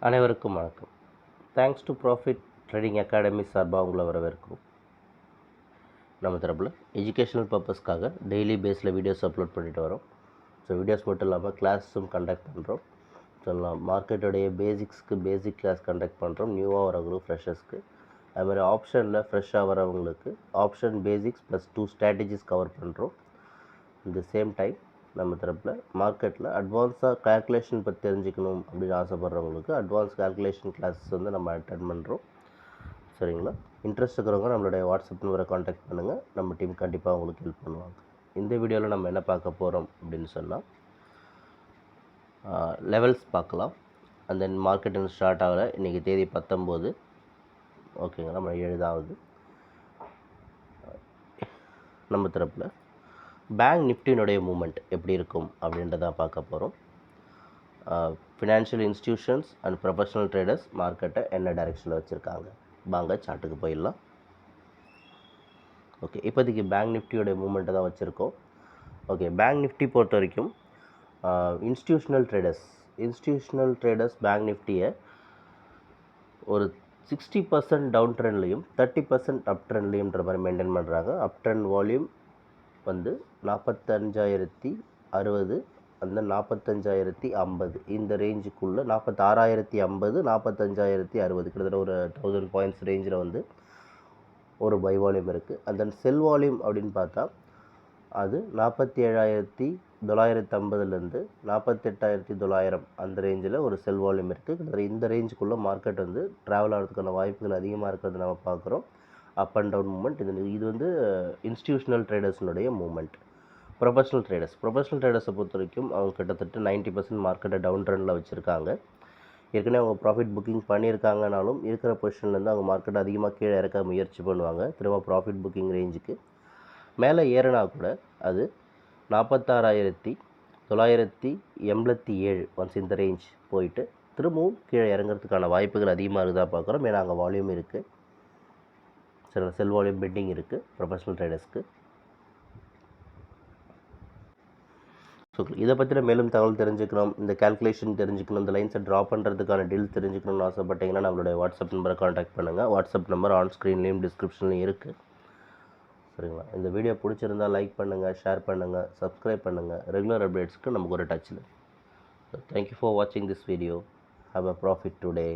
அனைவருக்கும் வணக்கம். Thanks to profit trading academy சார்பாக உங்களை வரவேற்கிறோம். நம்ம தரப்பில் எஜுகேஷனல் பர்பஸ்க்காக டெய்லி பேஸில் வீடியோஸ் அப்லோட் பண்ணிட்டு வரோம். ஸோ வீடியோஸ் மட்டும் இல்லாமல் கிளாஸும் கண்டக்ட் பண்ணுறோம். ஸோ மார்க்கெட்டோடைய பேசிக் கிளாஸ் கண்டக்ட் பண்ணுறோம். நியூவாக வரவங்களுக்கு ஃப்ரெஷர்ஸ்க்கு. அதுமாதிரி ஆப்ஷனில் ஃப்ரெஷ்ஷாக வரவங்களுக்கு option basics plus 2 strategies cover பண்ணுறோம். இந்த சேம் டைம் நம்ம தரப்பில் மார்க்கெட்டில் அட்வான்ஸாக கால்குலேஷன் பற்றி தெரிஞ்சுக்கணும் அப்படின்னு ஆசைப்பட்றவங்களுக்கு அட்வான்ஸ் கால்குலேஷன் கிளாஸஸ் வந்து நம்ம அட்டென்ட் பண்ணுறோம். சரிங்களா? இன்ட்ரெஸ்ட் இருக்கிறவங்க நம்மளுடைய வாட்ஸ்அப் நம்பரை காண்டாக்ட் பண்ணுங்கள். நம்ம டீம் கண்டிப்பாக உங்களுக்கு ஹெல்ப் பண்ணுவாங்க. இந்த வீடியோவில் நம்ம என்ன பார்க்க போகிறோம் அப்படின்னு சொன்னால் லெவல்ஸ் பார்க்கலாம். அண்ட் தென் மார்க்கெட் இன்னும் ஸ்டார்ட் ஆகலை. இன்றைக்கி தேதி 19. ஓகேங்களா? நம்ம 7வது. நம்ம தரப்பில் பேங்க் நிஃப்டினுடைய மூமெண்ட் எப்படி இருக்கும் அப்படின்றத பார்க்க போகிறோம். Financial institutions and professional traders மார்க்கெட்டை என்ன டைரெக்ஷனில் வச்சுருக்காங்க வாங்க சார்ட்டுக்கு போயிடலாம். ஓகே, இப்போதைக்கு பேங்க் நிஃப்டியோடைய மூமெண்ட்டை தான் வச்சுருக்கோம். ஓகே, பேங்க் நிஃப்டி பொறுத்த வரைக்கும் இன்ஸ்டிடியூஷனல் ட்ரேடர்ஸ் பேங்க் நிஃப்டியை ஒரு 60% டவுன் ட்ரெண்ட்லையும் 30% அப் ட்ரெண்ட்லையும்ன்ற மாதிரி மெயின்டைன் பண்ணுறாங்க. அப் ட்ரெண்ட் வால்யூம் வந்து 45,060 அந்த 45,050 இந்த ரேஞ்சுக்குள்ளே 46,050 45,060 கிட்டத்தட்ட ஒரு 1000 பாயிண்ட்ஸ் ரேஞ்சில் வந்து ஒரு பை வால்யூம் இருக்குது. அந்த செல் வால்யூம் அப்படின்னு பார்த்தா அது 47,950லேருந்து 48,900 அந்த ரேஞ்சில் ஒரு செல் வால்யூம் இருக்குது. கிட்டத்தட்ட இந்த ரேஞ்சுக்குள்ளே மார்க்கெட் வந்து ட்ராவல் ஆகிறதுக்கான வாய்ப்புகள் அதிகமாக இருக்கிறது நம்ம பார்க்குறோம். அப் அண்ட் டவுன் மூமெண்ட் இது வந்து இன்ஸ்டிடியூஷனல் ட்ரேடர்ஸினுடைய மூமெண்ட். ப்ரொஃபஷனல் ட்ரேடர்ஸை பொறுத்த வரைக்கும் அவங்க கிட்டத்தட்ட 90% மார்க்கெட்டை டவுன் ட்ரெண்டில் வச்சுருக்காங்க. ஏற்கனவே அவங்க ப்ராஃபிட் புக்கிங் பண்ணியிருக்காங்கனாலும் இருக்கிற பொசிஷன்லேருந்து அவங்க மார்க்கெட் அதிகமாக கீழே இறக்க முயற்சி பண்ணுவாங்க. திரும்ப ப்ராஃபிட் புக்கிங் ரேஞ்சுக்கு மேலே ஏறினா கூட அது 46,987 ஒன்ஸ் இந்த ரேஞ்ச் போயிட்டு திரும்பவும் கீழே இறங்கிறதுக்கான வாய்ப்புகள் அதிகமாக இருக்குதா பார்க்குறோம். ஏன்னா அங்கே வால்யூம் இருக்குது, சில செல் வால்யூம் பெண்டிங் இருக்குது ப்ரொஃபஷனல் ட்ரேடர்ஸ்க்கு. ஸோ இதை பற்றின மேலும் தகவல் தெரிஞ்சுக்கணும், இந்த கால்குலேஷன் தெரிஞ்சுக்கணும், இந்த லைன்ஸை ட்ரா பண்ணுறதுக்கான டீல் தெரிஞ்சுக்கணும்னு ஆசைப்பட்டீங்கன்னா நம்மளுடைய வாட்ஸ்அப் நம்பரை காண்டாக்ட் பண்ணுங்கள். வாட்ஸ்அப் நம்பர் ஆன் ஸ்க்ரீன்லேயும் டிஸ்கிரிப்ஷன்லையும் இருக்குது. சரிங்களா? இந்த வீடியோ பிடிச்சிருந்தால் லைக் பண்ணுங்கள், ஷேர் பண்ணுங்கள், சப்ஸ்கிரைப் பண்ணுங்கள். ரெகுலர் அப்டேட்ஸ்க்கு நமக்கு ஒரு டச்சில். தேங்க்யூ ஃபார் வாட்சிங் this video. Have a profit today.